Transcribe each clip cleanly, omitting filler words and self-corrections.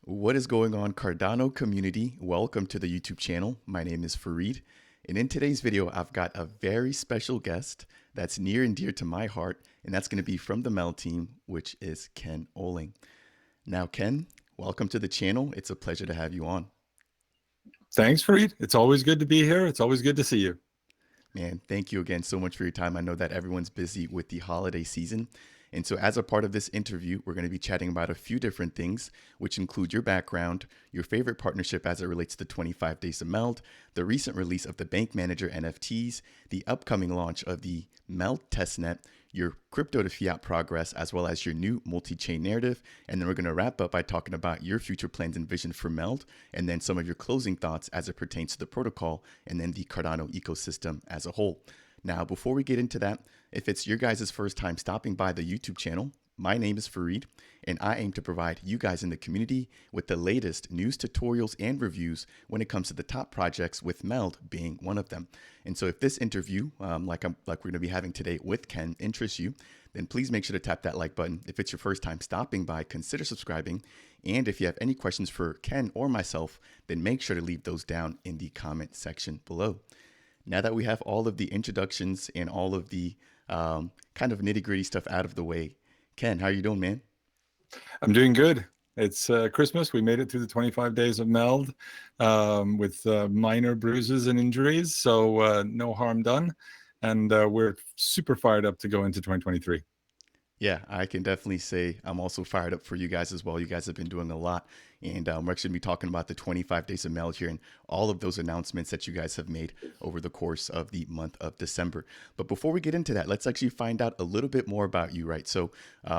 What is going on, Cardano community? Welcome to the YouTube channel. My name is Fareed, and in today's video, I've got a very special guest that's near and dear to my heart, and that's going to be from the MELD team, which is Ken Olling. Now, Ken, welcome to the channel. It's a pleasure to have you on. Thanks, Fareed. It's always good to be here. It's always good to see you. Man, thank you again so much for your time. I know that everyone's busy with the holiday season. And so, as a part of this interview, we're going to be chatting about a few different things, which include your background, your favorite partnership as it relates to 25 Days of MELD, the recent release of the Bank Manager NFTs, the upcoming launch of the MELD Testnet, your crypto-to-fiat progress, as well as your new multi-chain narrative. And then we're going to wrap up by talking about your future plans and vision for MELD, and then some of your closing thoughts as it pertains to the protocol and then the Cardano ecosystem as a whole. Now, before we get into that, if it's your guys' first time stopping by the YouTube channel, my name is Fareed, and I aim to provide you guys in the community with the latest news, tutorials, and reviews when it comes to the top projects, with MELD being one of them. And so if this interview, like we're going to be having today with Ken, interests you, then please make sure to tap that like button. If it's your first time stopping by, consider subscribing. And if you have any questions for Ken or myself, then make sure to leave those down in the comment section below. Now that we have all of the introductions and all of the kind of nitty gritty stuff out of the way, Ken, how are you doing, man? I'm doing good. It's Christmas. We made it through the 25 days of MELD with minor bruises and injuries, so no harm done. And we're super fired up to go into 2023. Yeah, I can definitely say I'm also fired up for you guys as well. You guys have been doing a lot. And we're actually going to be talking about the 25 Days of MELD here and all of those announcements that you guys have made over the course of the month of December. But before we get into that, let's actually find out a little bit more about you, right? So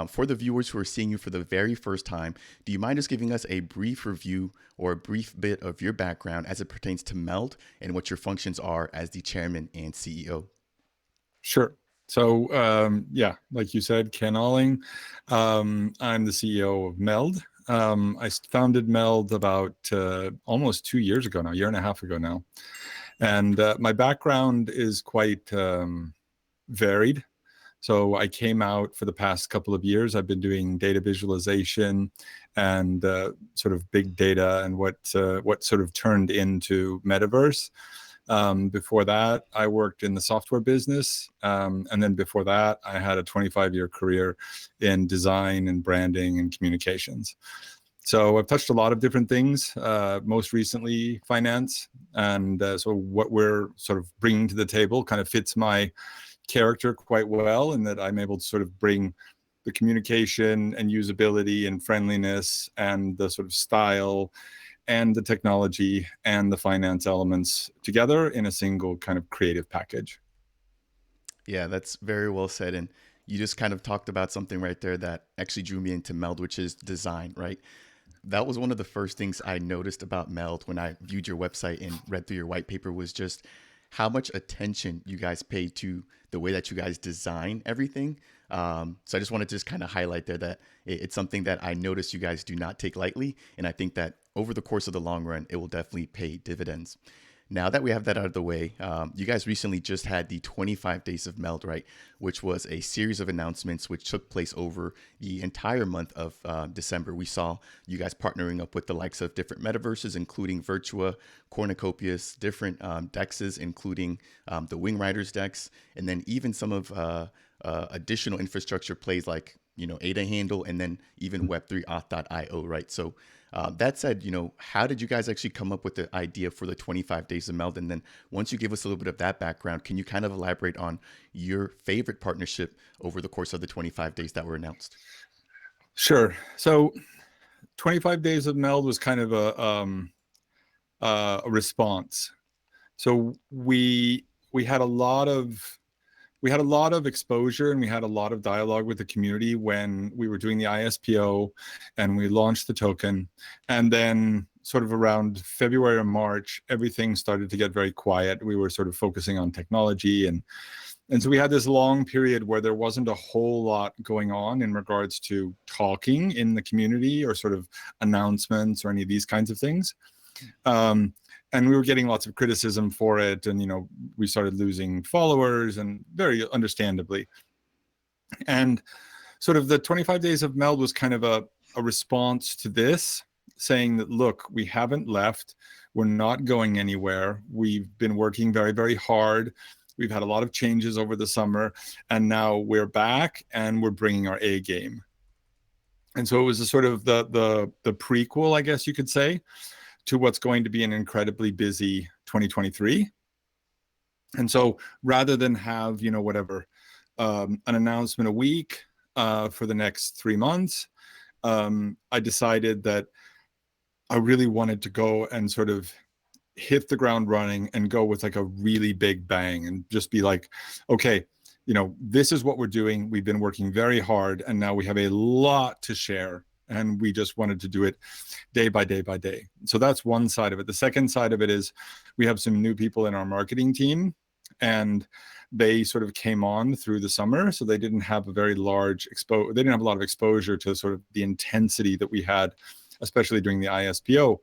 for the viewers who are seeing you for the very first time, do you mind just giving us a brief review or a brief bit of your background as it pertains to MELD and what your functions are as the chairman and CEO? Sure. So yeah, like you said, Ken Olling. I'm the CEO of MELD. I founded MELD about almost 2 years ago now, a year and a half ago now. And my background is quite varied. So I came out for the past couple of years. I've been doing data visualization and sort of big data and what sort of turned into metaverse. Before that, I worked in the software business. And then before that, I had a 25-year career in design and branding and communications. So I've touched a lot of different things, most recently finance. And so what we're sort of bringing to the table kind of fits my character quite well, in that I'm able to sort of bring the communication and usability and friendliness and the sort of style and the technology and the finance elements together in a single kind of creative package. Yeah, that's very well said. And you just kind of talked about something right there that actually drew me into MELD, which is design, right? That was one of the first things I noticed about MELD when I viewed your website and read through your white paper, was just how much attention you guys pay to the way that you guys design everything. So I just wanted to just kind of highlight there that it's something that I noticed you guys do not take lightly. And I think that over the course of the long run, it will definitely pay dividends. Now that we have that out of the way, you guys recently just had the 25 Days of MELD, right? Which was a series of announcements which took place over the entire month of December. We saw you guys partnering up with the likes of different metaverses, including Virtua, Cornucopias, different dexes, including the Wing Riders dex, and then even some of additional infrastructure plays like, ADA handle, and then even Web3 auth.io, right? So that said, how did you guys actually come up with the idea for the 25 Days of MELD? And then once you give us a little bit of that background, can you kind of elaborate on your favorite partnership over the course of the 25 days that were announced? Sure. So 25 Days of MELD was kind of a response. So we had a lot of exposure, and we had a lot of dialogue with the community when we were doing the ISPO and we launched the token. And then sort of around February or March, everything started to get very quiet. We were sort of focusing on technology. And so we had this long period where there wasn't a whole lot going on in regards to talking in the community or sort of announcements or any of these kinds of things. And we were getting lots of criticism for it. And, we started losing followers, and very understandably. And sort of the 25 Days of MELD was kind of a response to this. saying that, look, we haven't left. We're not going anywhere. We've been working very, very hard. We've had a lot of changes over the summer, and now we're back and we're bringing our A game. And so it was a sort of the prequel, I guess you could say, to what's going to be an incredibly busy 2023. And so rather than have, whatever, an announcement a week for the next 3 months, I decided that I really wanted to go and sort of hit the ground running and go with like a really big bang and just be like, okay, this is what we're doing. We've been working very hard, and now we have a lot to share. And we just wanted to do it day by day by day. So that's one side of it. The second side of it is we have some new people in our marketing team, and they sort of came on through the summer. So they didn't have a very large they didn't have a lot of exposure to sort of the intensity that we had, especially during the ISPO.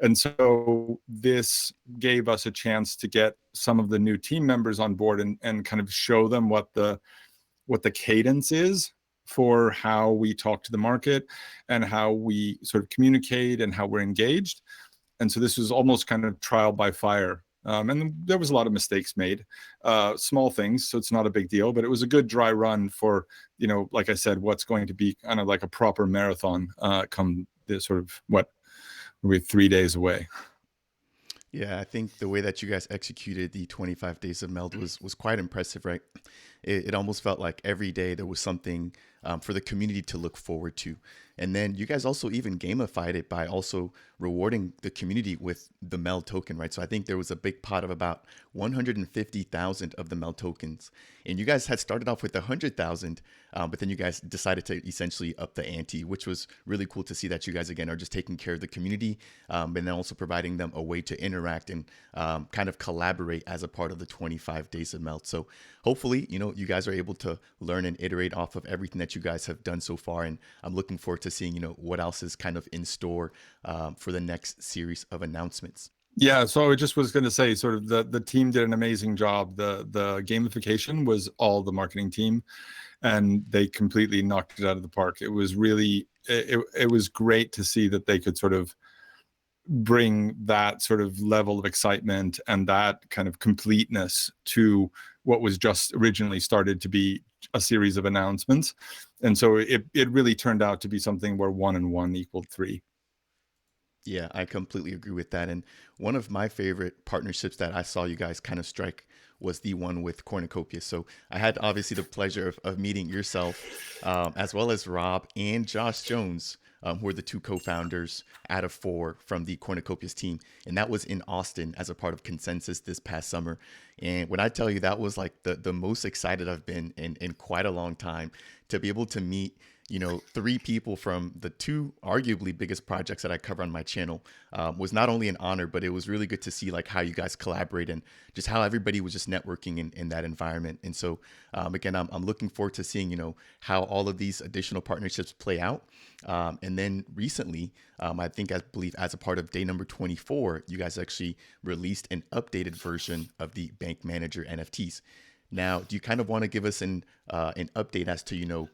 And so this gave us a chance to get some of the new team members on board and kind of show them what the cadence is for how we talk to the market and how we sort of communicate and how we're engaged. And so this was almost kind of trial by fire. And there was a lot of mistakes made, small things, so it's not a big deal, but it was a good dry run for, like I said, what's going to be kind of like a proper marathon come this sort of, we're 3 days away. Yeah, I think the way that you guys executed the 25 days of MELD was quite impressive, right? It almost felt like every day there was something for the community to look forward to. And then you guys also even gamified it by also rewarding the community with the MELD token, right? So I think there was a big pot of about 150,000 of the MELD tokens. And you guys had started off with 100,000, but then you guys decided to essentially up the ante, which was really cool to see that you guys, again, are just taking care of the community and then also providing them a way to interact and kind of collaborate as a part of the 25 days of MELD. So hopefully, you guys are able to learn and iterate off of everything that you guys have done so far. And I'm looking forward to seeing, what else is kind of in store for the next series of announcements. Yeah, so I just was going to say, sort of the team did an amazing job. The gamification was all the marketing team, and they completely knocked it out of the park. It was really, it was great to see that they could sort of bring that sort of level of excitement and that kind of completeness to what was just originally started to be a series of announcements. And so it really turned out to be something where 1 and 1 equaled 3. Yeah, I completely agree with that. And one of my favorite partnerships that I saw you guys kind of strike was the one with Cornucopia. So I had obviously the pleasure of meeting yourself, as well as Rob and Josh Jones, who are the 2 co-founders out of 4 from the Cornucopia's team. And that was in Austin as a part of Consensus this past summer. And when I tell you, that was like the most excited I've been in quite a long time to be able to meet 3 people from the 2 arguably biggest projects that I cover on my channel was not only an honor, but it was really good to see like how you guys collaborate and just how everybody was just networking in that environment. And so again, I'm looking forward to seeing, how all of these additional partnerships play out. And then recently, I believe as a part of day number 24, you guys actually released an updated version of the Bank Manager NFTs. Now, do you kind of want to give us an update as to,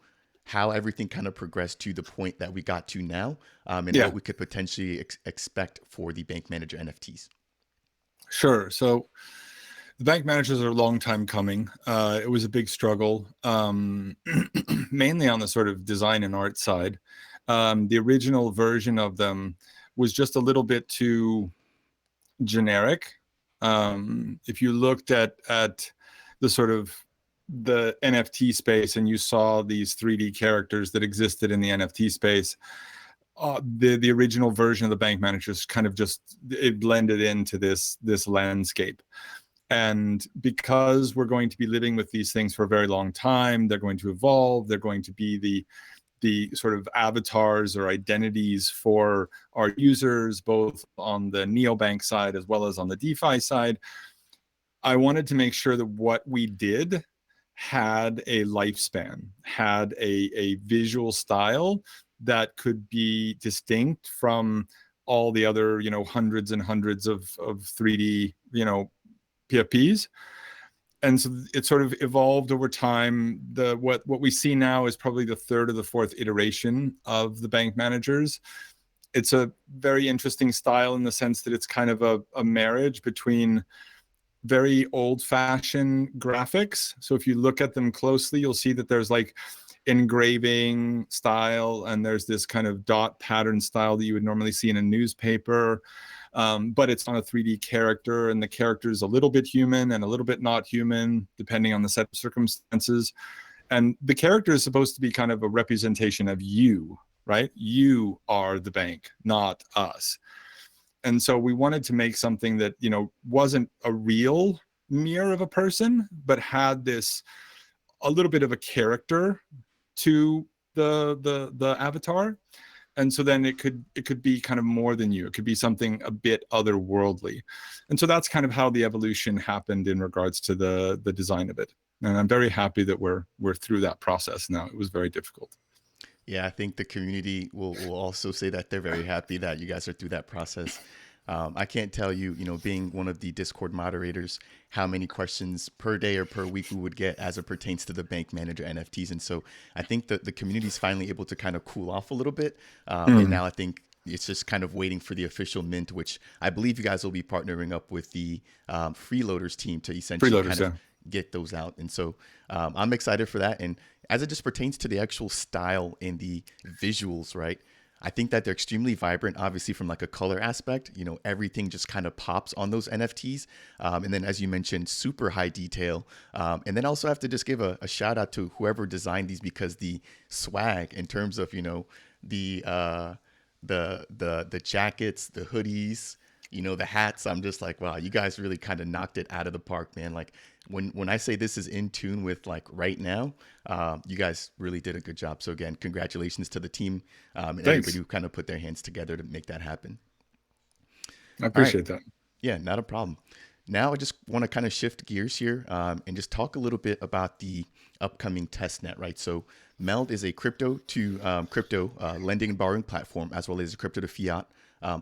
how everything kind of progressed to the point that we got to now, and what we could potentially expect for the Bank Manager NFTs? Sure. So the bank managers are a long time coming. It was a big struggle, mainly on the sort of design and art side. The original version of them was just a little bit too generic. If you looked at the sort of the NFT space and you saw these 3D characters that existed in the NFT space, the original version of the bank managers kind of just, it blended into this landscape. And because we're going to be living with these things for a very long time, they're going to evolve. They're going to be the sort of avatars or identities for our users, both on the neobank side as well as on the DeFi side. I wanted to make sure that what we did had a lifespan, had a visual style that could be distinct from all the other, hundreds and hundreds of 3D, PFPs. And so it sort of evolved over time. What we see now is probably the 3rd or the 4th iteration of the bank managers. It's a very interesting style in the sense that it's kind of a marriage between very old-fashioned graphics. So if you look at them closely, you'll see that there's like engraving style, and there's this kind of dot pattern style that you would normally see in a newspaper. But it's on a 3D character, and the character is a little bit human and a little bit not human, depending on the set of circumstances. And the character is supposed to be kind of a representation of you, right? You are the bank, not us. And so we wanted to make something that, you know, wasn't a real mirror of a person, but had this a little bit of a character to the avatar. And so then it could be kind of more than you. It could be something a bit otherworldly. And so that's kind of how the evolution happened in regards to the design of it. And I'm very happy that we're through that process now. It was very difficult. Yeah, I think the community will also say that they're very happy that you guys are through that process. I can't tell you, you know, being one of the Discord moderators, how many questions per day or per week we would get as it pertains to the Bank Manager NFTs. And so I think that the community is finally able to kind of cool off a little bit. And now I think it's just kind of waiting for the official mint, which I believe you guys will be partnering up with the freeloaders team to essentially kind of get those out. And so I'm excited for that. And as it just pertains to the actual style and the visuals, right? I think that they're extremely vibrant, obviously from like a color aspect, you know, everything just kind of pops on those NFTs. And then, as you mentioned, super high detail. And then also have to just give a shout out to whoever designed these, because the swag in terms of, you know, the jackets, the hoodies, you know, the hats, I'm just like, wow, you guys really kind of knocked it out of the park, man. Like when I say this is in tune with like right now, you guys really did a good job. So again, congratulations to the team and everybody who kind of put their hands together to make that happen. I appreciate that. Yeah, not a problem. Now I just want to kind of shift gears here and just talk a little bit about the upcoming testnet, right? So MELD is a crypto lending and borrowing platform, as well as a crypto-to-fiat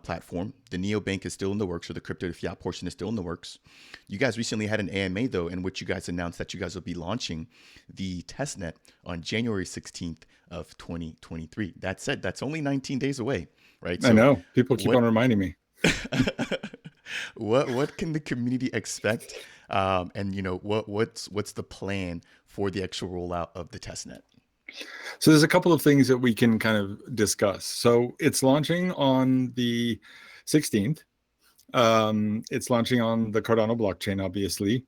platform. The Neobank is still in the works, or the crypto-to-fiat portion is still in the works. You guys recently had an AMA, though, in which you guys announced that you guys will be launching the testnet on January 16th of 2023. That said, that's only 19 days away, right? So I know. People keep on reminding me. What can the community expect? And, you know, what's the plan for the actual rollout of the testnet? So there's a couple of things that we can kind of discuss. So it's launching on the 16th. It's launching on the Cardano blockchain, obviously.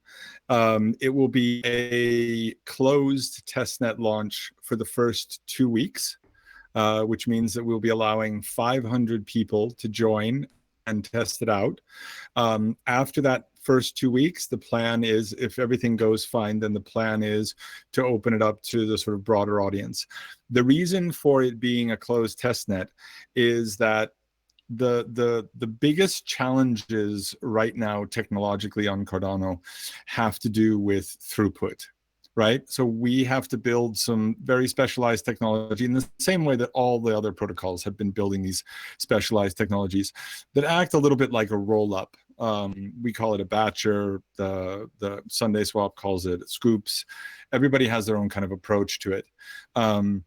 It will be a closed testnet launch for the first 2 weeks, which means that we'll be allowing 500 people to join and test it out. After that first 2 weeks, the plan is, if everything goes fine, then the plan is to open it up to the sort of broader audience. The reason for it being a closed testnet is that the biggest challenges right now technologically on Cardano have to do with throughput. Right? So we have to build some very specialized technology in the same way that all the other protocols have been building these specialized technologies that act a little bit like a roll-up. We call it a batcher. The Sunday Swap calls it scoops. Everybody has their own kind of approach to it. And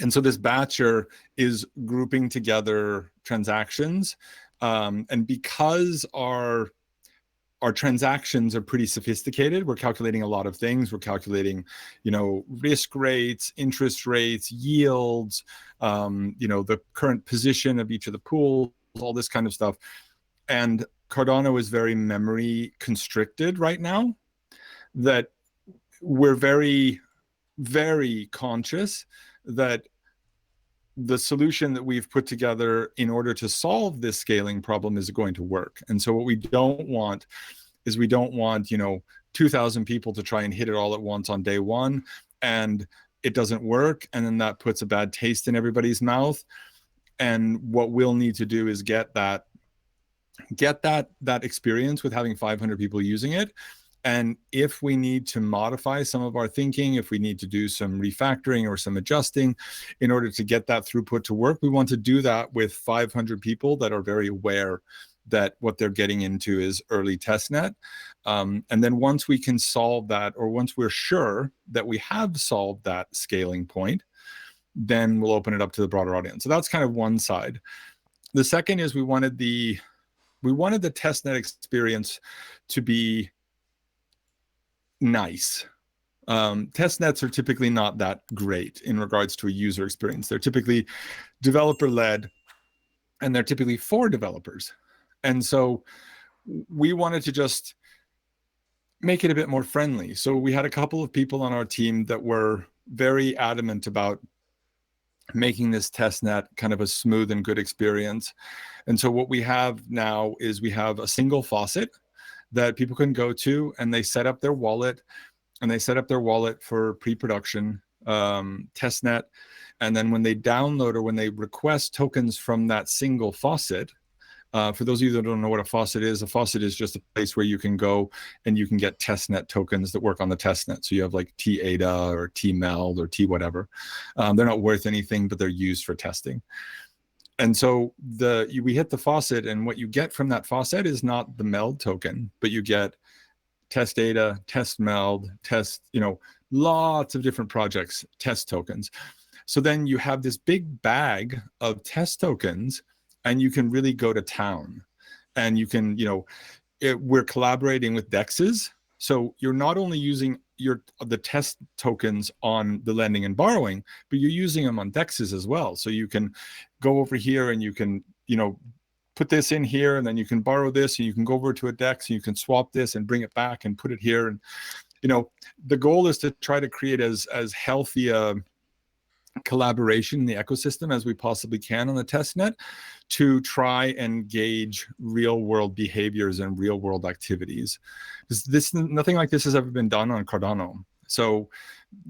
so this batcher is grouping together transactions. And because our transactions are pretty sophisticated, we're calculating a lot of things. We're calculating, you know, risk rates, interest rates, yields, you know, the current position of each of the pools, all this kind of stuff. And Cardano is very memory constricted right now, that we're very, very conscious that the solution that we've put together in order to solve this scaling problem is going to work. And so what we don't want is, we don't want, you know, 2,000 people to try and hit it all at once on day one, and it doesn't work. And then that puts a bad taste in everybody's mouth. And what we'll need to do is get that experience with having 500 people using it. And if we need to modify some of our thinking, if we need to do some refactoring or some adjusting in order to get that throughput to work, we want to do that with 500 people that are very aware that what they're getting into is early testnet. And then once we can solve that, or once we're sure that we have solved that scaling point, then we'll open it up to the broader audience. So that's kind of one side. The second is we wanted the testnet experience to be nice. Testnets are typically not that great in regards to a user experience. They're typically developer-led, and they're typically for developers. And so we wanted to just make it a bit more friendly. So we had a couple of people on our team that were very adamant about making this testnet kind of a smooth and good experience. And so what we have now is we have a single faucet that people can go to, and they set up their wallet, for pre-production testnet. And then when they download or when they request tokens from that single faucet, for those of you that don't know what a faucet is just a place where you can go and you can get testnet tokens that work on the testnet. So you have like T-ADA or T-MELD or T whatever. They're not worth anything, but they're used for testing. And so we hit the faucet, and what you get from that faucet is not the MELD token, but you get test data, test MELD, lots of different projects, test tokens. So then you have this big bag of test tokens, and you can really go to town. And you can, we're collaborating with DEXs. So you're not only using the test tokens on the lending and borrowing, but you're using them on DEXs as well. So you can go over here and you can, put this in here, and then you can borrow this, and you can go over to a DEX, and you can swap this and bring it back and put it here. And, the goal is to try to create as healthy a collaboration in the ecosystem as we possibly can on the testnet, to try and gauge real world behaviors and real world activities. Nothing like this has ever been done on Cardano. So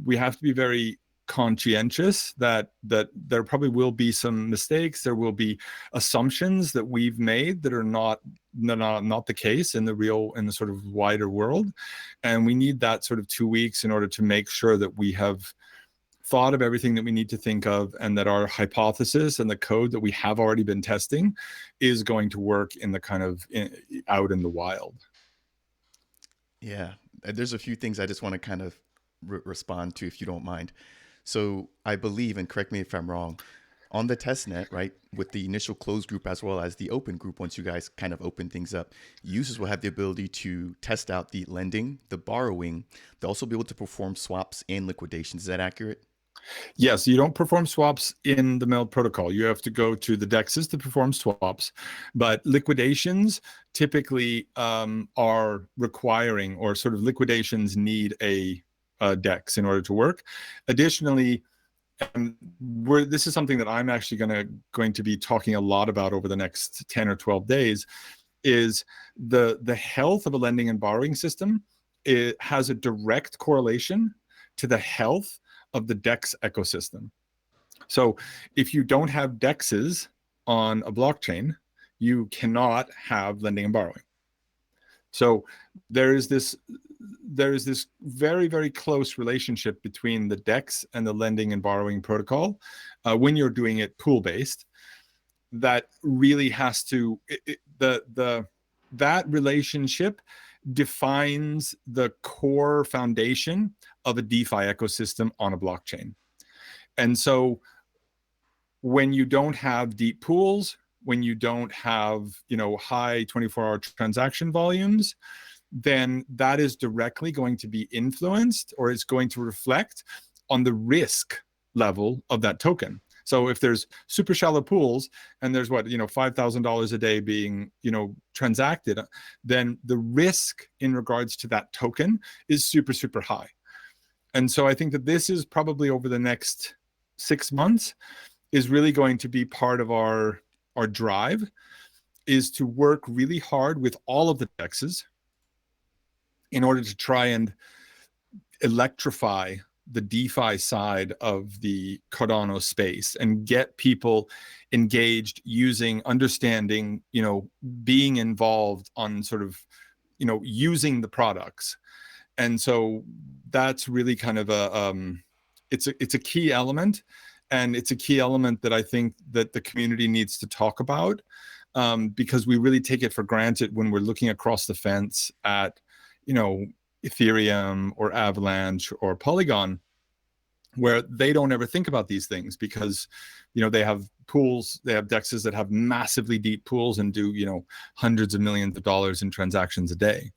we have to be very conscientious that there probably will be some mistakes. There will be assumptions that we've made that are not the case in the sort of wider world. And we need that sort of 2 weeks in order to make sure that we have thought of everything that we need to think of, and that our hypothesis and the code that we have already been testing is going to work in the kind of out in the wild. Yeah, there's a few things I just want to kind of respond to, if you don't mind. So I believe, and correct me if I'm wrong, on the testnet, right, with the initial closed group as well as the open group, once you guys kind of open things up, users will have the ability to test out the lending, the borrowing. They'll also be able to perform swaps and liquidations. Is that accurate? Yes, you don't perform swaps in the MELD protocol. You have to go to the DEXs to perform swaps, but liquidations typically are requiring, or sort of liquidations need a DEX in order to work. Additionally, this is something that I'm actually going to be talking a lot about over the next 10 or 12 days, is the health of a lending and borrowing system. It has a direct correlation to the health of the DEX ecosystem. So if you don't have DEXs on a blockchain, you cannot have lending and borrowing. So there is this very, very close relationship between the DEX and the lending and borrowing protocol when you're doing it pool-based. That really has to, that relationship defines the core foundation of a DeFi ecosystem on a blockchain. And so when you don't have deep pools, when you don't have, high 24-hour transaction volumes, then that is directly going to be influenced, or it's going to reflect on the risk level of that token. So if there's super shallow pools and there's $5,000 a day being, transacted, then the risk in regards to that token is super, super high. And so I think that this is probably over the next 6 months is really going to be part of our drive, is to work really hard with all of the DEXs in order to try and electrify the DeFi side of the Cardano space and get people engaged, understanding, being involved on sort of, using the products. And so that's really kind of it's a key element, and it's a key element that I think that the community needs to talk about, because we really take it for granted when we're looking across the fence at, Ethereum or Avalanche or Polygon, where they don't ever think about these things because, they have pools. They have dexes that have massively deep pools and do, hundreds of millions of dollars in transactions a day.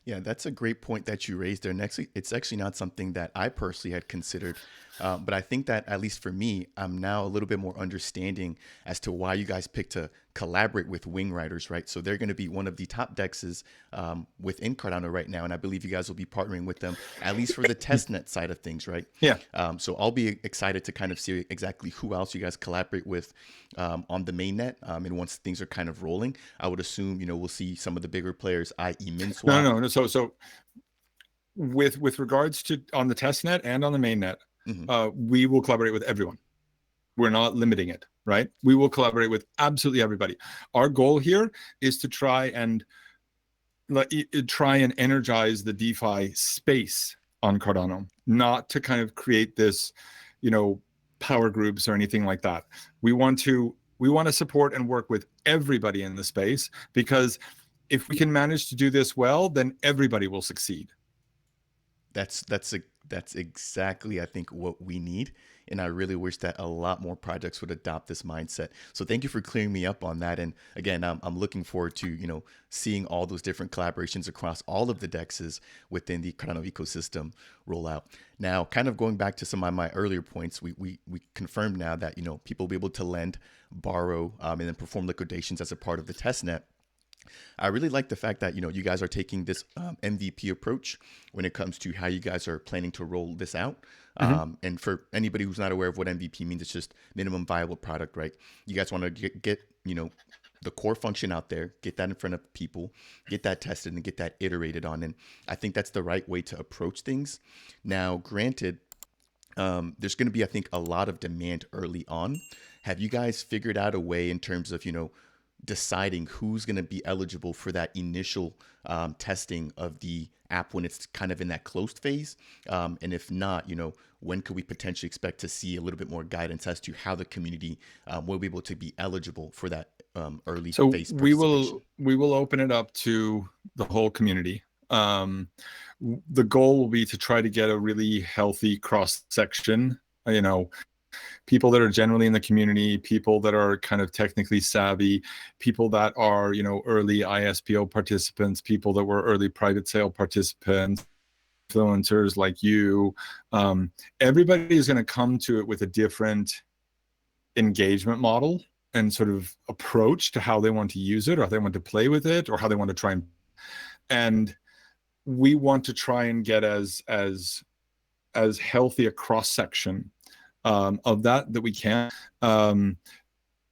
Yeah, that's a great point that you raised there. Next, it's actually not something that I personally had considered, but I think that at least for me, I'm now a little bit more understanding as to why you guys picked to collaborate with Wing Riders, right? So they're going to be one of the top dexes within Cardano right now, and I believe you guys will be partnering with them at least for the testnet side of things, right? Yeah. So I'll be excited to kind of see exactly who else you guys collaborate with on the mainnet, and once things are kind of rolling, I would assume we'll see some of the bigger players, i.e., MinSwap. No. So with regards to on the testnet and on the mainnet, we will collaborate with everyone. We're not limiting it, right? We will collaborate with absolutely everybody. Our goal here is to try and energize the DeFi space on Cardano, not to kind of create this, power groups or anything like that. We want to support and work with everybody in the space, because if we can manage to do this well, then everybody will succeed. That's exactly, I think, what we need, and I really wish that a lot more projects would adopt this mindset. So thank you for clearing me up on that. And again, I'm looking forward to seeing all those different collaborations across all of the dexes within the Cardano ecosystem roll out. Now, kind of going back to some of my earlier points, we confirmed now that people will be able to lend, borrow, and then perform liquidations as a part of the testnet. I really like the fact that you guys are taking this MVP approach when it comes to how you guys are planning to roll this out. And for anybody who's not aware of what MVP means, it's just minimum viable product, right? You guys want to get the core function out there, get that in front of people, get that tested, and get that iterated on. And I think that's the right way to approach things. Now, granted, there's going to be, I think, a lot of demand early on. Have you guys figured out a way in terms of deciding who's going to be eligible for that initial testing of the app when it's kind of in that closed phase? And if not, when could we potentially expect to see a little bit more guidance as to how the community will be able to be eligible for that early phase participation? We will open it up to the whole community. The goal will be to try to get a really healthy cross section, people that are generally in the community, people that are kind of technically savvy, people that are, early ISPO participants, people that were early private sale participants, influencers like you. Everybody is going to come to it with a different engagement model and sort of approach to how they want to use it, or how they want to play with it, or how they want to try and we want to try and get as healthy a cross section of that we can.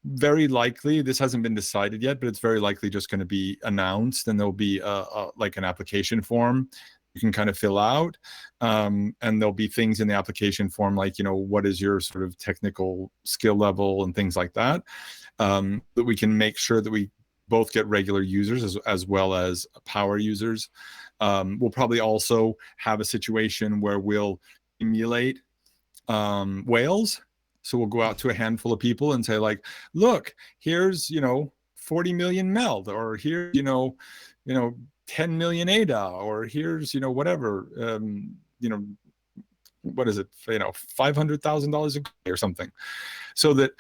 Very likely, this hasn't been decided yet, but it's very likely just going to be announced, and there'll be like an application form you can kind of fill out, and there'll be things in the application form like what is your sort of technical skill level and things like that, that we can make sure that we both get regular users as well as power users. We'll probably also have a situation where we'll emulate whales. So we'll go out to a handful of people and say, like, look, here's 40 million MELD, or here 10 million ADA, or here's whatever, what is it, $500,000 a day or something, so that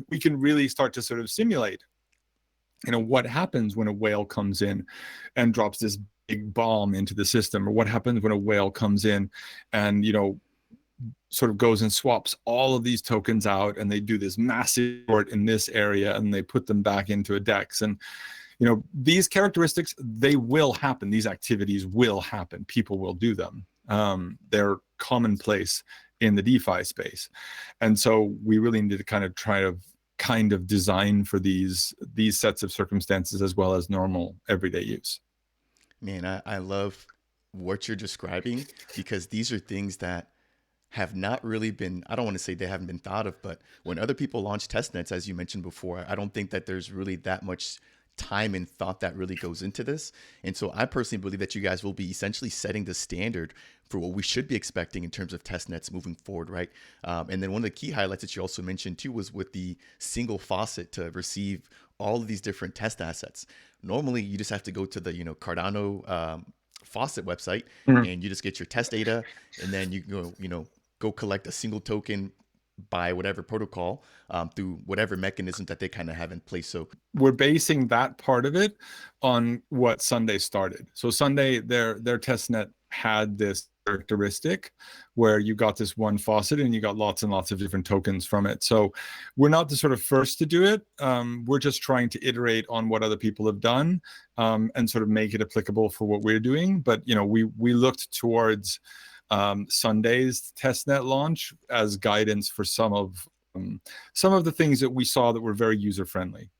we can really start to sort of simulate what happens when a whale comes in and drops this big bomb into the system, or what happens when a whale comes in and sort of goes and swaps all of these tokens out, and they do this massive short in this area, and they put them back into a DEX. And these characteristics, they will happen. These activities will happen. People will do them. They're commonplace in the DeFi space, and so we really need to kind of design for these sets of circumstances as well as normal everyday use. Man, I love what you're describing, because these are things that have not really been, I don't want to say they haven't been thought of, but when other people launch testnets, as you mentioned before, I don't think that there's really that much time and thought that really goes into this. And so I personally believe that you guys will be essentially setting the standard for what we should be expecting in terms of testnets moving forward, right? And then one of the key highlights that you also mentioned too was with the single faucet to receive all of these different test assets. Normally, you just have to go to the Cardano Faucet website, and you just get your test data, and then you go collect a single token, by whatever protocol through whatever mechanism that they kind of have in place. So we're basing that part of it on what Sunday started. So Sunday, their testnet had this characteristic where you got this one faucet and you got lots and lots of different tokens from it. So we're not the sort of first to do it. We're just trying to iterate on what other people have done and sort of make it applicable for what we're doing. But we looked towards Sunday's testnet launch as guidance for some of the things that we saw that were very user friendly.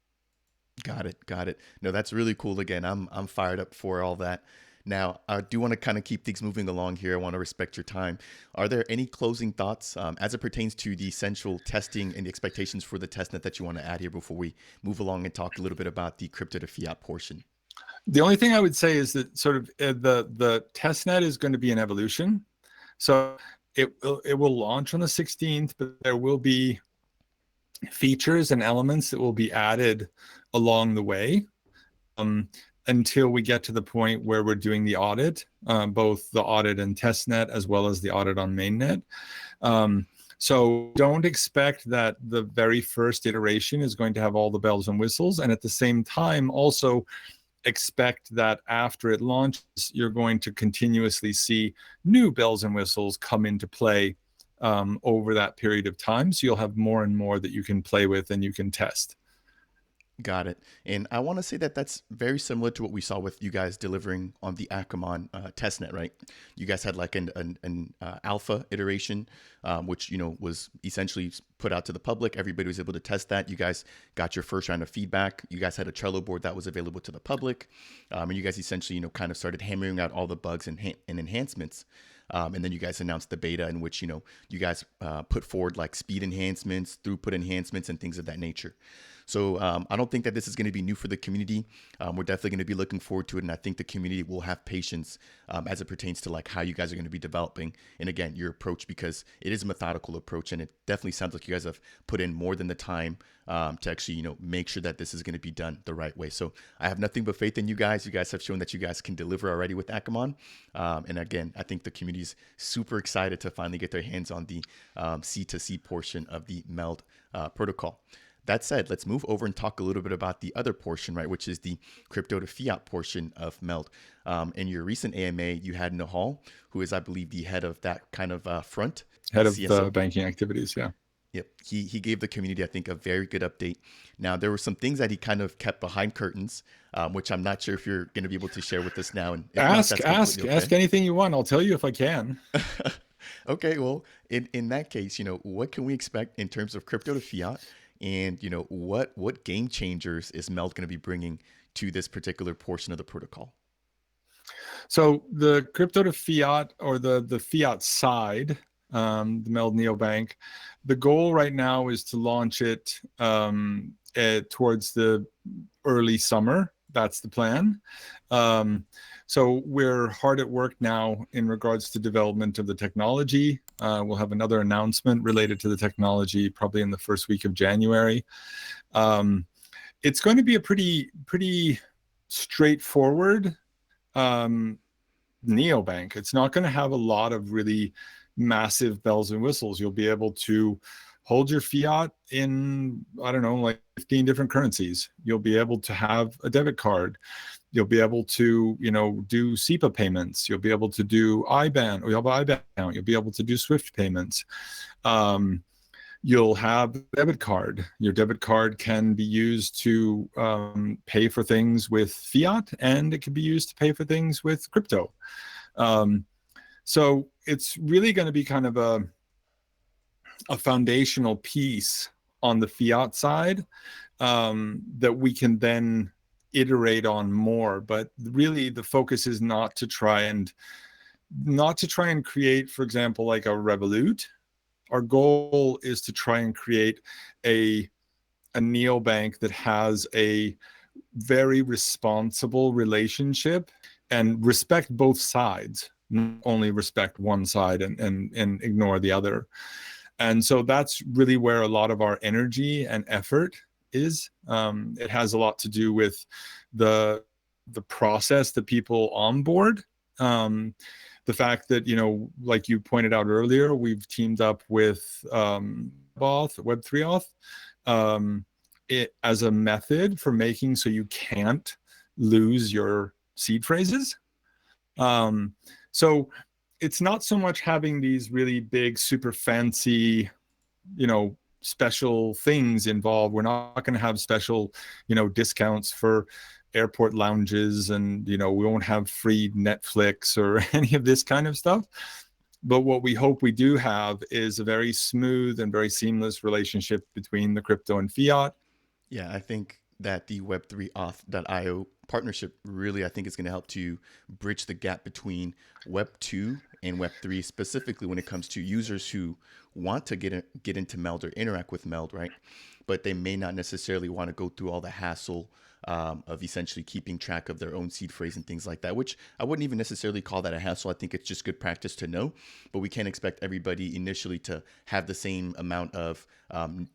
Got it. Got it. No, that's really cool. Again, I'm fired up for all that. Now, I do want to kind of keep things moving along here. I want to respect your time. Are there any closing thoughts as it pertains to the essential testing and the expectations for the testnet that you want to add here before we move along and talk a little bit about the crypto to fiat portion? The only thing I would say is that sort of the testnet is going to be an evolution. So it will launch on the 16th, but there will be features and elements that will be added along the way until we get to the point where we're doing the audit, both the audit in testnet as well as the audit on mainnet. So don't expect that the very first iteration is going to have all the bells and whistles. And at the same time, also expect that after it launches, you're going to continuously see new bells and whistles come into play over that period of time. So you'll have more and more that you can play with and you can test. Got it. And I want to say that that's very similar to what we saw with you guys delivering on the Akamon testnet, right? You guys had like an alpha iteration, which, was essentially put out to the public. Everybody was able to test that. You guys got your first round of feedback. You guys had a Trello board that was available to the public. And you guys essentially, kind of started hammering out all the bugs and enhancements. And then you guys announced the beta in which, you guys put forward like speed enhancements, throughput enhancements, and things of that nature. So I don't think that this is going to be new for the community. We're definitely going to be looking forward to it. And I think the community will have patience as it pertains to like how you guys are going to be developing. And again, your approach, because it is a methodical approach. And it definitely sounds like you guys have put in more than the time to actually, make sure that this is going to be done the right way. So I have nothing but faith in you guys. You guys have shown that you guys can deliver already with Akamon. And again, I think the community is super excited to finally get their hands on the C2C portion of the MELD protocol. That said, let's move over and talk a little bit about the other portion, right, which is the crypto to fiat portion of MELD. In your recent AMA, you had Nahal, who is, I believe, the head of that kind of front. Head of the banking activities, yeah. Yep. He gave the community, I think, a very good update. Now, there were some things that he kind of kept behind curtains, which I'm not sure if you're going to be able to share with us now. And ask anything you want. I'll tell you if I can. Okay. Well, in that case, what can we expect in terms of crypto to fiat? And, what game changers is MELD going to be bringing to this particular portion of the protocol? So the crypto to fiat, or the fiat side, the MELD Neobank, the goal right now is to launch it towards the early summer. That's the plan. So we're hard at work now in regards to development of the technology. We'll have another announcement related to the technology probably in the first week of January. It's going to be a pretty straightforward neobank. It's not going to have a lot of really massive bells and whistles. You'll be able to hold your fiat in, I don't know, like 15 different currencies. You'll be able to have a debit card. You'll be able to, do SEPA payments. You'll be able to do IBAN, or you'll have an IBAN account. You'll be able to do SWIFT payments. You'll have a debit card. Your debit card can be used to pay for things with fiat, and it can be used to pay for things with crypto. So it's really going to be kind of a foundational piece on the fiat side that we can then iterate on more. But really the focus is not to try and create, for example, like a Revolut. Our goal is to try and create a neobank that has a very responsible relationship and respect both sides, not only respect one side and ignore the other. And so that's really where a lot of our energy and effort is. It has a lot to do with the process that people onboard. the fact that, like you pointed out earlier, we've teamed up with Web3 Auth as a method for making so you can't lose your seed phrases. So it's not so much having these really big, super fancy, special things involved. We're not going to have special, discounts for airport lounges, and, we won't have free Netflix or any of this kind of stuff. But what we hope we do have is a very smooth and very seamless relationship between the crypto and fiat. Yeah, I think that the Web3 Auth.io partnership really, I think, is going to help to bridge the gap between Web2 and Web3, specifically when it comes to users who want to get into MELD or interact with MELD, right? But they may not necessarily want to go through all the hassle of essentially keeping track of their own seed phrase and things like that, which I wouldn't even necessarily call that a hassle. I think it's just good practice to know, but we can't expect everybody initially to have the same amount of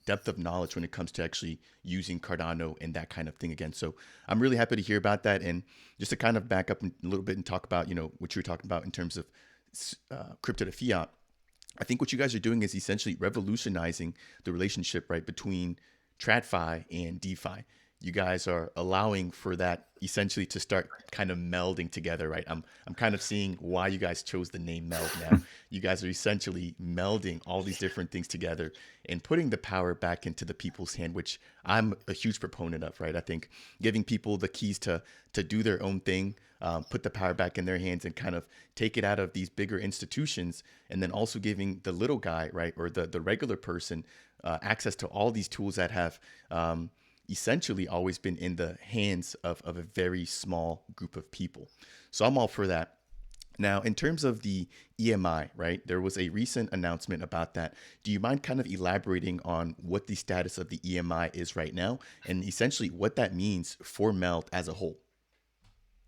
depth of knowledge when it comes to actually using Cardano and that kind of thing again. So I'm really happy to hear about that. And just to kind of back up a little bit and talk about, what you were talking about in terms of crypto to fiat, I think what you guys are doing is essentially revolutionizing the relationship, right, between TradFi and DeFi. You guys are allowing for that essentially to start kind of melding together, right? I'm kind of seeing why you guys chose the name MELD now. You guys are essentially melding all these different things together and putting the power back into the people's hand, which I'm a huge proponent of, right? I think giving people the keys to do their own thing, put the power back in their hands and kind of take it out of these bigger institutions, and then also giving the little guy, right, or the regular person access to all these tools that have essentially always been in the hands of a very small group of people. So I'm all for that. Now, in terms of the EMI, right, there was a recent announcement about that. Do you mind kind of elaborating on what the status of the EMI is right now and essentially what that means for MELD as a whole?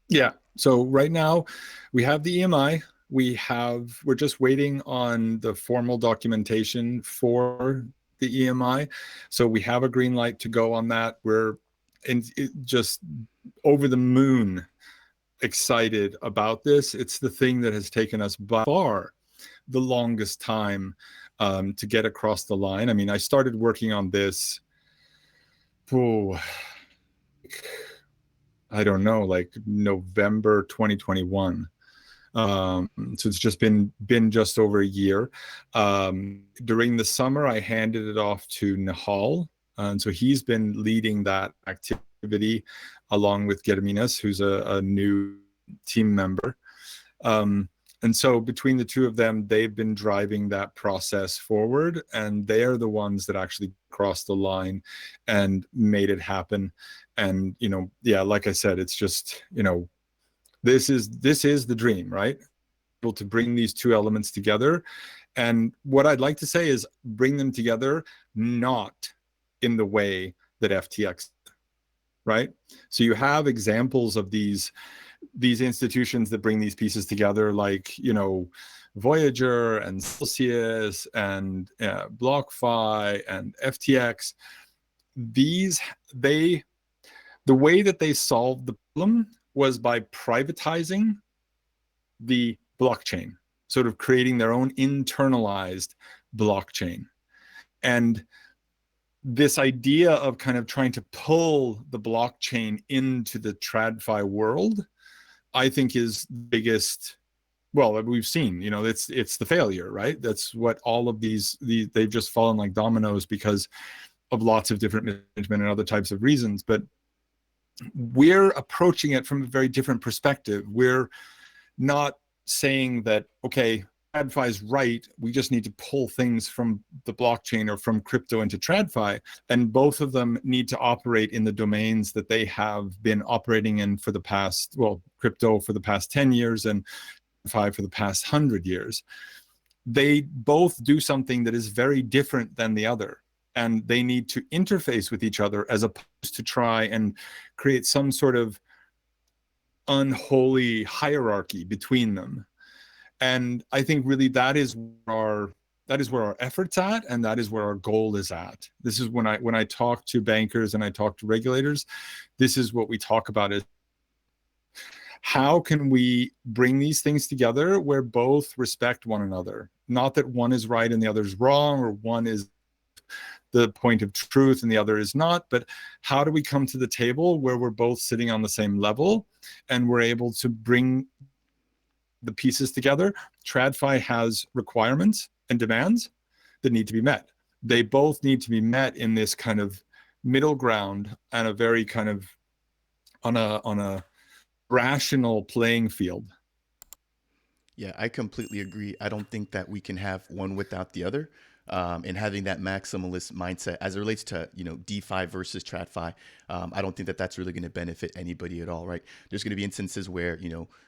Yeah. So right now we have the EMI. We're just waiting on the formal documentation for the EMI. So we have a green light to go on that. We're just over the moon excited about this. It's the thing that has taken us by far the longest time to get across the line. I mean, I started working on this, I don't know, like November 2021. So it's just been just over a year. During the summer, I handed it off to Nihal. And so he's been leading that activity along with Gediminas, who's a new team member. And so between the two of them, they've been driving that process forward, and they're the ones that actually crossed the line and made it happen. And, like I said, it's just, this is the dream, right? Able to bring these two elements together. And what I'd like to say is bring them together, not in the way that FTX, right? So you have examples of these institutions that bring these pieces together, like, Voyager and Celsius and BlockFi and FTX. The way that they solved the problem was by privatizing the blockchain, sort of creating their own internalized blockchain. And this idea of kind of trying to pull the blockchain into the TradFi world, I think is the biggest, well, we've seen, it's the failure, right? That's what all of they've just fallen like dominoes because of lots of different management and other types of reasons. But we're approaching it from a very different perspective. We're not saying that, okay, TradFi is right, we just need to pull things from the blockchain or from crypto into TradFi, and both of them need to operate in the domains that they have been operating in for the past, well, crypto for the past 10 years and TradFi for the past 100 years. They both do something that is very different than the other, and they need to interface with each other as opposed to try and create some sort of unholy hierarchy between them. And I think really that is where our effort's at, and that is where our goal is at. This is when I talk to bankers and I talk to regulators, this is what we talk about, is how can we bring these things together where both respect one another? Not that one is right and the other is wrong, or one is the point of truth and the other is not, but how do we come to the table where we're both sitting on the same level and we're able to bring the pieces together? TradFi has requirements and demands that need to be met. They both need to be met in this kind of middle ground and a very kind of on a rational playing field. Yeah, I completely agree. I don't think that we can have one without the other. And having that maximalist mindset as it relates to, DeFi versus TradFi, I don't think that that's really going to benefit anybody at all, right? There's going to be instances where,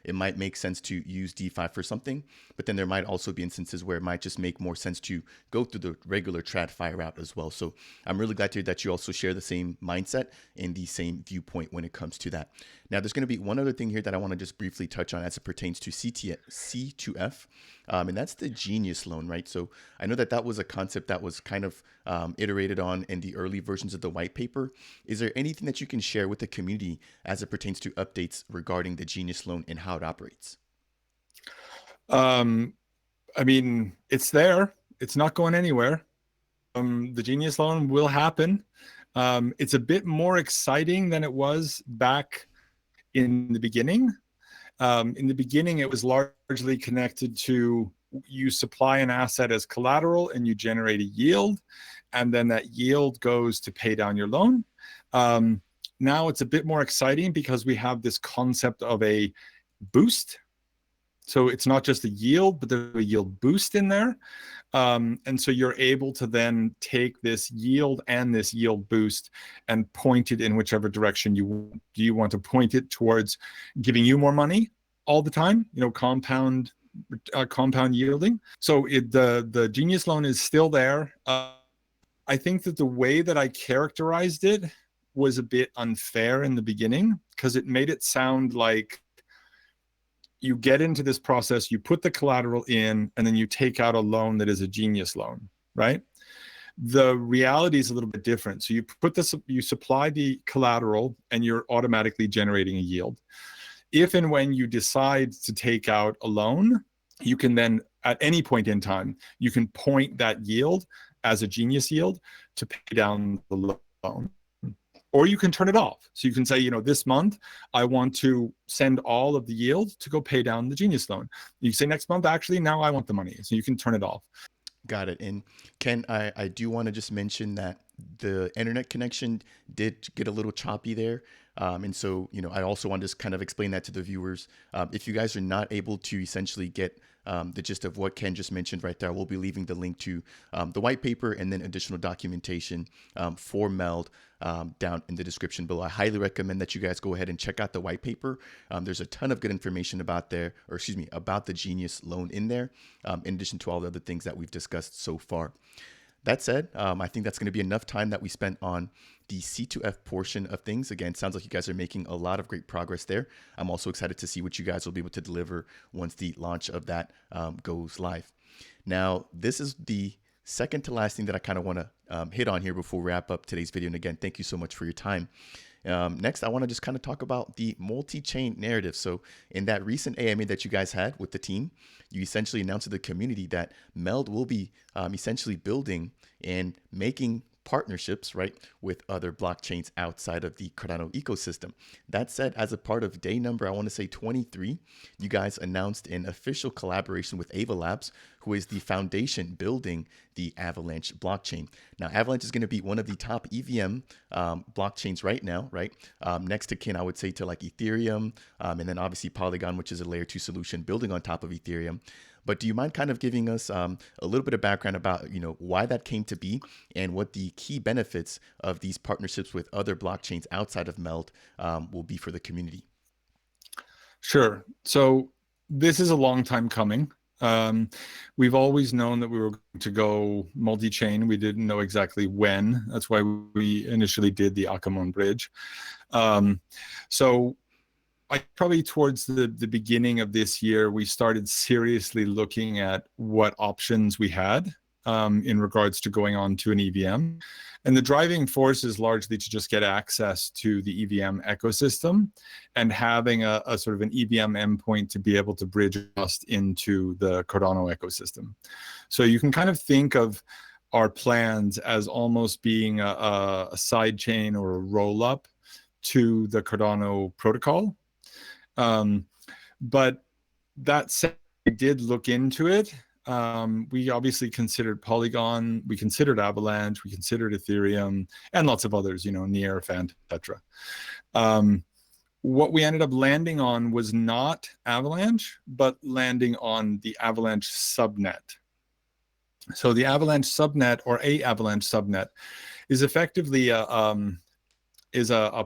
it might make sense to use DeFi for something, but then there might also be instances where it might just make more sense to go through the regular TradFi route as well. So I'm really glad to hear that you also share the same mindset and the same viewpoint when it comes to that. Now, there's going to be one other thing here that I want to just briefly touch on as it pertains to C2F, and that's the Genius loan, right? So I know that that was a concept that was kind of iterated on in the early versions of the white paper. Is there anything that you can share with the community as it pertains to updates regarding the Genius loan and how it operates? I mean, it's there. It's not going anywhere. The Genius loan will happen. It's a bit more exciting than it was back in the beginning. In the beginning, it was largely connected to you supply an asset as collateral and you generate a yield, and then that yield goes to pay down your loan. Now it's a bit more exciting because we have this concept of a boost. So it's not just a yield, but there's a yield boost in there. And so you're able to then take this yield and this yield boost and point it in whichever direction you want to point it towards, giving you more money all the time, compound yielding. So the Genius loan is still there. I think that the way that I characterized it was a bit unfair in the beginning because it made it sound like you get into this process, you put the collateral in, and then you take out a loan that is a Genius loan, right? The reality is a little bit different. So you supply the collateral and you're automatically generating a yield. If and when you decide to take out a loan, you can then, at any point in time, you can point that yield as a Genius yield to pay down the loan. Or you can turn it off. So you can say, this month I want to send all of the yield to go pay down the Genius loan. You say next month, actually, now I want the money. So you can turn it off. Got it. And Ken, I do want to just mention that the internet connection did get a little choppy there. And so, I also want to just kind of explain that to the viewers. If you guys are not able to essentially get the gist of what Ken just mentioned right there, we'll be leaving the link to the white paper and then additional documentation for MELD down in the description below. I highly recommend that you guys go ahead and check out the white paper. There's a ton of good information about the Genius loan in there, in addition to all the other things that we've discussed so far. That said, I think that's going to be enough time that we spent on the C2F portion of things. Again, sounds like you guys are making a lot of great progress there. I'm also excited to see what you guys will be able to deliver once the launch of that goes live. Now, this is the second to last thing that I kind of want to hit on here before we wrap up today's video. And again, thank you so much for your time. Next, I want to just kind of talk about the multi-chain narrative. So in that recent AMA that you guys had with the team, you essentially announced to the community that MELD will be essentially building and making partnerships, right, with other blockchains outside of the Cardano ecosystem. That said, as a part of day number, I want to say 23, you guys announced an official collaboration with AVA Labs, who is the foundation building the Avalanche blockchain. Now, Avalanche is going to be one of the top EVM blockchains right now, right? Next to kin, I would say, to like Ethereum, and then obviously Polygon, which is a layer 2 solution building on top of Ethereum. But do you mind kind of giving us a little bit of background about, why that came to be and what the key benefits of these partnerships with other blockchains outside of MELD will be for the community? Sure. So this is a long time coming. We've always known that we were going to go multi-chain. We didn't know exactly when. That's why we initially did the Akamon bridge. So probably towards the beginning of this year, we started seriously looking at what options we had. in regards to going on to an EVM. And the driving force is largely to just get access to the EVM ecosystem and having a sort of an EVM endpoint to be able to bridge us into the Cardano ecosystem. So you can kind of think of our plans as almost being a side chain or a roll up to the Cardano protocol. But that said, we did look into it. We obviously considered Polygon, we considered Avalanche, we considered Ethereum, and lots of others, you know, Near, Fant, etc. What we ended up landing on was not Avalanche, but landing on the Avalanche subnet. So the Avalanche subnet, or a Avalanche subnet, is effectively a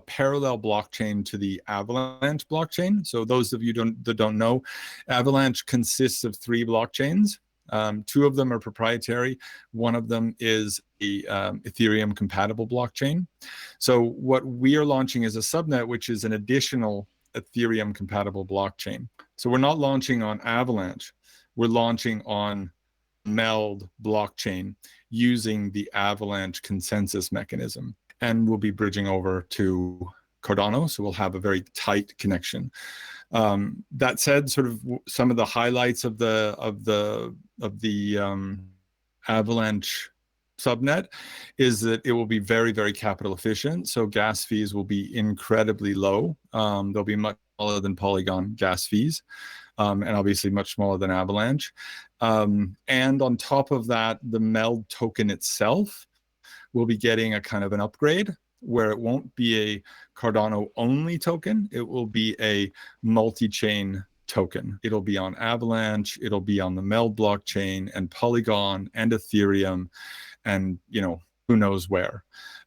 parallel blockchain to the Avalanche blockchain. So those of you that don't know, Avalanche consists of 3 blockchains. 2 of them are proprietary. One of them is a Ethereum compatible blockchain. So what we are launching is a subnet, which is an additional Ethereum compatible blockchain. So we're not launching on Avalanche. We're launching on MELD blockchain using the Avalanche consensus mechanism. And we'll be bridging over to Cardano, so we'll have a very tight connection. That said, sort of some of the highlights of the Avalanche subnet is that it will be very, very capital efficient. So gas fees will be incredibly low. They'll be much smaller than Polygon gas fees, and obviously much smaller than Avalanche. And on top of that, the MELD token itself will be getting a kind of an upgrade where it won't be a Cardano only token. It will be a multi-chain token. It'll be on Avalanche, it'll be on the MELD blockchain and Polygon and Ethereum and, you know, who knows where.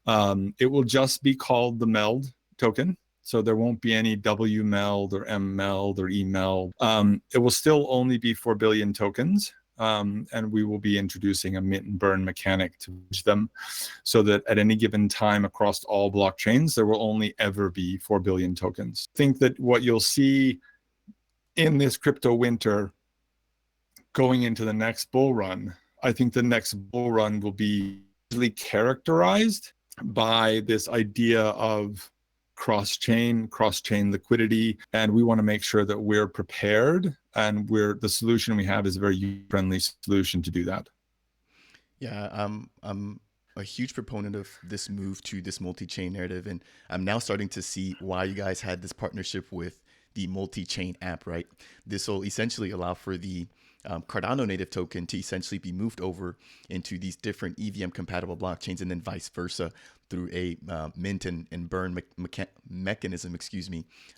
It will just be called the MELD token. So there won't be any WMELD or MMELD or EMELD. It will still only be 4 billion tokens. And we will be introducing a mint and burn mechanic to manage them so that at any given time across all blockchains, there will only ever be 4 billion tokens. I think that what you'll see in this crypto winter going into the next bull run, I think the next bull run will be really characterized by this idea of cross-chain liquidity, and we want to make sure that we're prepared, and the solution we have is a very user-friendly solution to do that. Yeah, I'm a huge proponent of this move to this multi-chain narrative, and I'm now starting to see why you guys had this partnership with the multi-chain app, right? This will essentially allow for the Cardano native token to essentially be moved over into these different EVM compatible blockchains, and then vice versa through a mint and burn mechanism,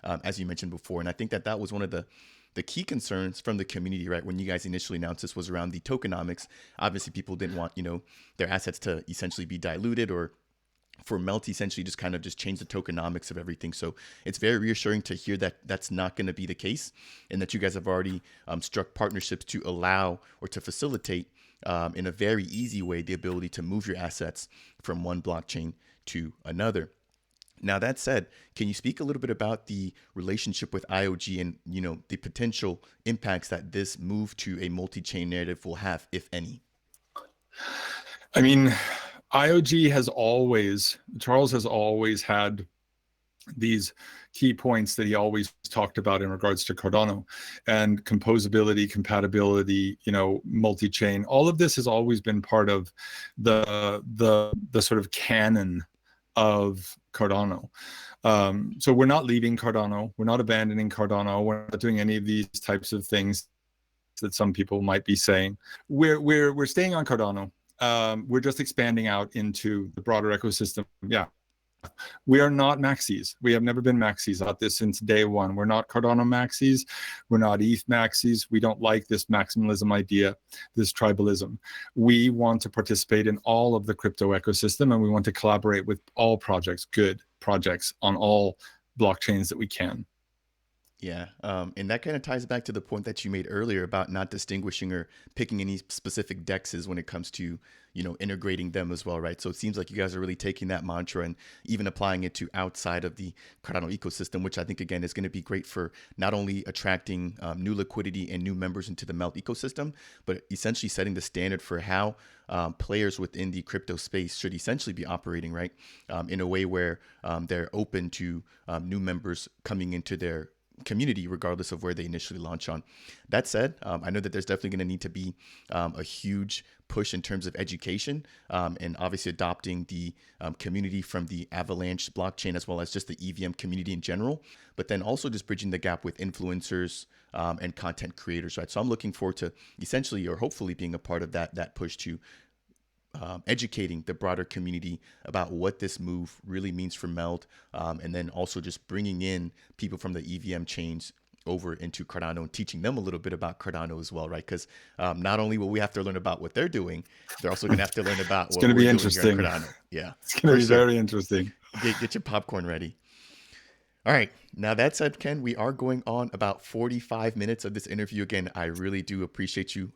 as you mentioned before. And I think that was one of the key concerns from the community, right? When you guys initially announced this, was around the tokenomics. Obviously, people didn't want, their assets to essentially be diluted, or for MELD to essentially just change the tokenomics of everything. So it's very reassuring to hear that that's not going to be the case, and that you guys have already struck partnerships to allow or to facilitate in a very easy way the ability to move your assets from one blockchain to another. Now, that said, can you speak a little bit about the relationship with IOG and, the potential impacts that this move to a multi-chain narrative will have, if any? I mean, Charles has always had these key points that he always talked about in regards to Cardano and composability, compatibility, multi-chain. All of this has always been part of the sort of canon of Cardano. So we're not leaving Cardano. We're not abandoning Cardano. We're not doing any of these types of things that some people might be saying. We're staying on Cardano. We're just expanding out into the broader ecosystem. Yeah. We are not maxis. We have never been maxis at this since day one. We're not Cardano maxis. We're not ETH maxis. We don't like this maximalism idea, this tribalism. We want to participate in all of the crypto ecosystem, and we want to collaborate with all projects, good projects on all blockchains that we can. Yeah, and that kind of ties back to the point that you made earlier about not distinguishing or picking any specific dexes when it comes to, integrating them as well, right? So it seems like you guys are really taking that mantra and even applying it to outside of the Cardano ecosystem, which I think again is going to be great for not only attracting new liquidity and new members into the MELD ecosystem, but essentially setting the standard for how players within the crypto space should essentially be operating, right? In a way where they're open to new members coming into their community, regardless of where they initially launch on. That said, I know that there's definitely going to need to be a huge push in terms of education and obviously adopting the community from the Avalanche blockchain as well as just the EVM community in general, but then also just bridging the gap with influencers and content creators, right? So I'm looking forward to essentially or hopefully being a part of that push to educating the broader community about what this move really means for MELD, and then also just bringing in people from the EVM chains over into Cardano and teaching them a little bit about Cardano as well, right? Because not only will we have to learn about what they're doing, they're also going to have to learn about It's what going to we're be doing here on interesting. Cardano. Yeah, It's going for to be sure. very interesting. Get your popcorn ready. All right. Now, that said, Ken, we are going on about 45 minutes of this interview. Again, I really do appreciate you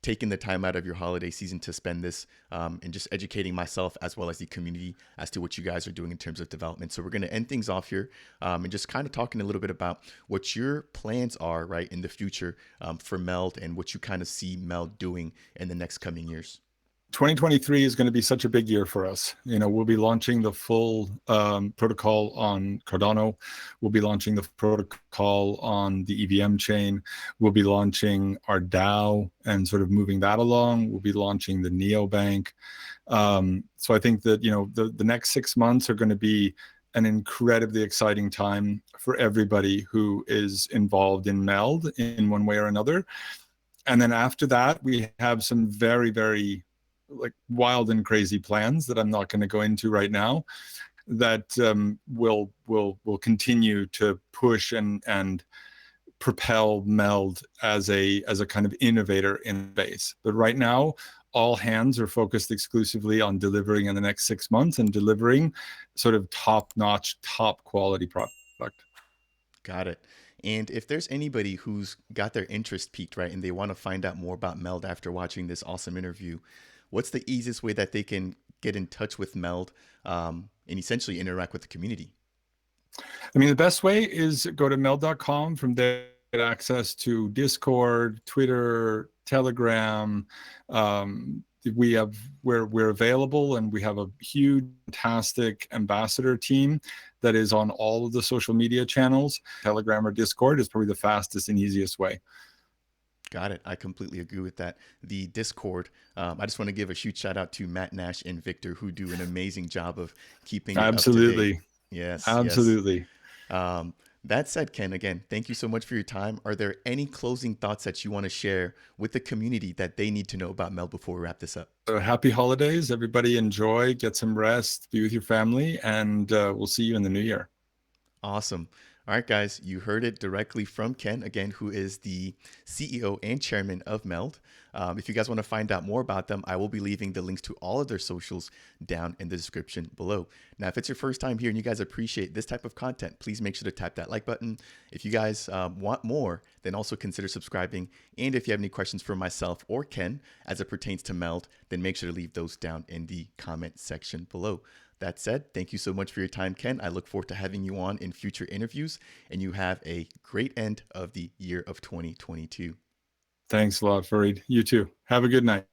taking the time out of your holiday season to spend this and just educating myself as well as the community as to what you guys are doing in terms of development. So we're going to end things off here and just kind of talking a little bit about what your plans are, right, in the future for MELD and what you kind of see MELD doing in the next coming years. 2023 is going to be such a big year for us. We'll be launching the full protocol on Cardano. We'll be launching the protocol on the EVM chain. We'll be launching our DAO and sort of moving that along. We'll be launching the Neobank. So I think that, the next 6 months are going to be an incredibly exciting time for everybody who is involved in MELD in one way or another. And then after that, we have some very, very wild and crazy plans that I'm not going to go into right now that will continue to push and propel MELD as a kind of innovator in space. But right now, all hands are focused exclusively on delivering in the next 6 months and delivering sort of top-notch, top-quality product. Got it. And if there's anybody who's got their interest piqued, right, and they want to find out more about MELD after watching this awesome interview, what's the easiest way that they can get in touch with MELD and essentially interact with the community? I mean, the best way is go to meld.com. From there, get access to Discord, Twitter, Telegram. We're available, and we have a huge, fantastic ambassador team that is on all of the social media channels. Telegram or Discord is probably the fastest and easiest way. Got it. I completely agree with that. The Discord, I just want to give a huge shout out to Matt Nash and Victor, who do an amazing job of keeping it up to date. Absolutely. Yes, yes. Absolutely. That said, Ken, again, thank you so much for your time. Are there any closing thoughts that you want to share with the community that they need to know about MELD before we wrap this up? So happy holidays. Everybody enjoy, get some rest, be with your family, and we'll see you in the new year. Awesome. All right, guys, you heard it directly from Ken, again, who is the CEO and chairman of MELD. If you guys want to find out more about them, I will be leaving the links to all of their socials down in the description below. Now, if it's your first time here and you guys appreciate this type of content, please make sure to tap that like button. If you guys want more, then also consider subscribing. And if you have any questions for myself or Ken as it pertains to MELD, then make sure to leave those down in the comment section below. That said, thank you so much for your time, Ken. I look forward to having you on in future interviews, and you have a great end of the year of 2022. Thanks a lot, Farid. You too. Have a good night.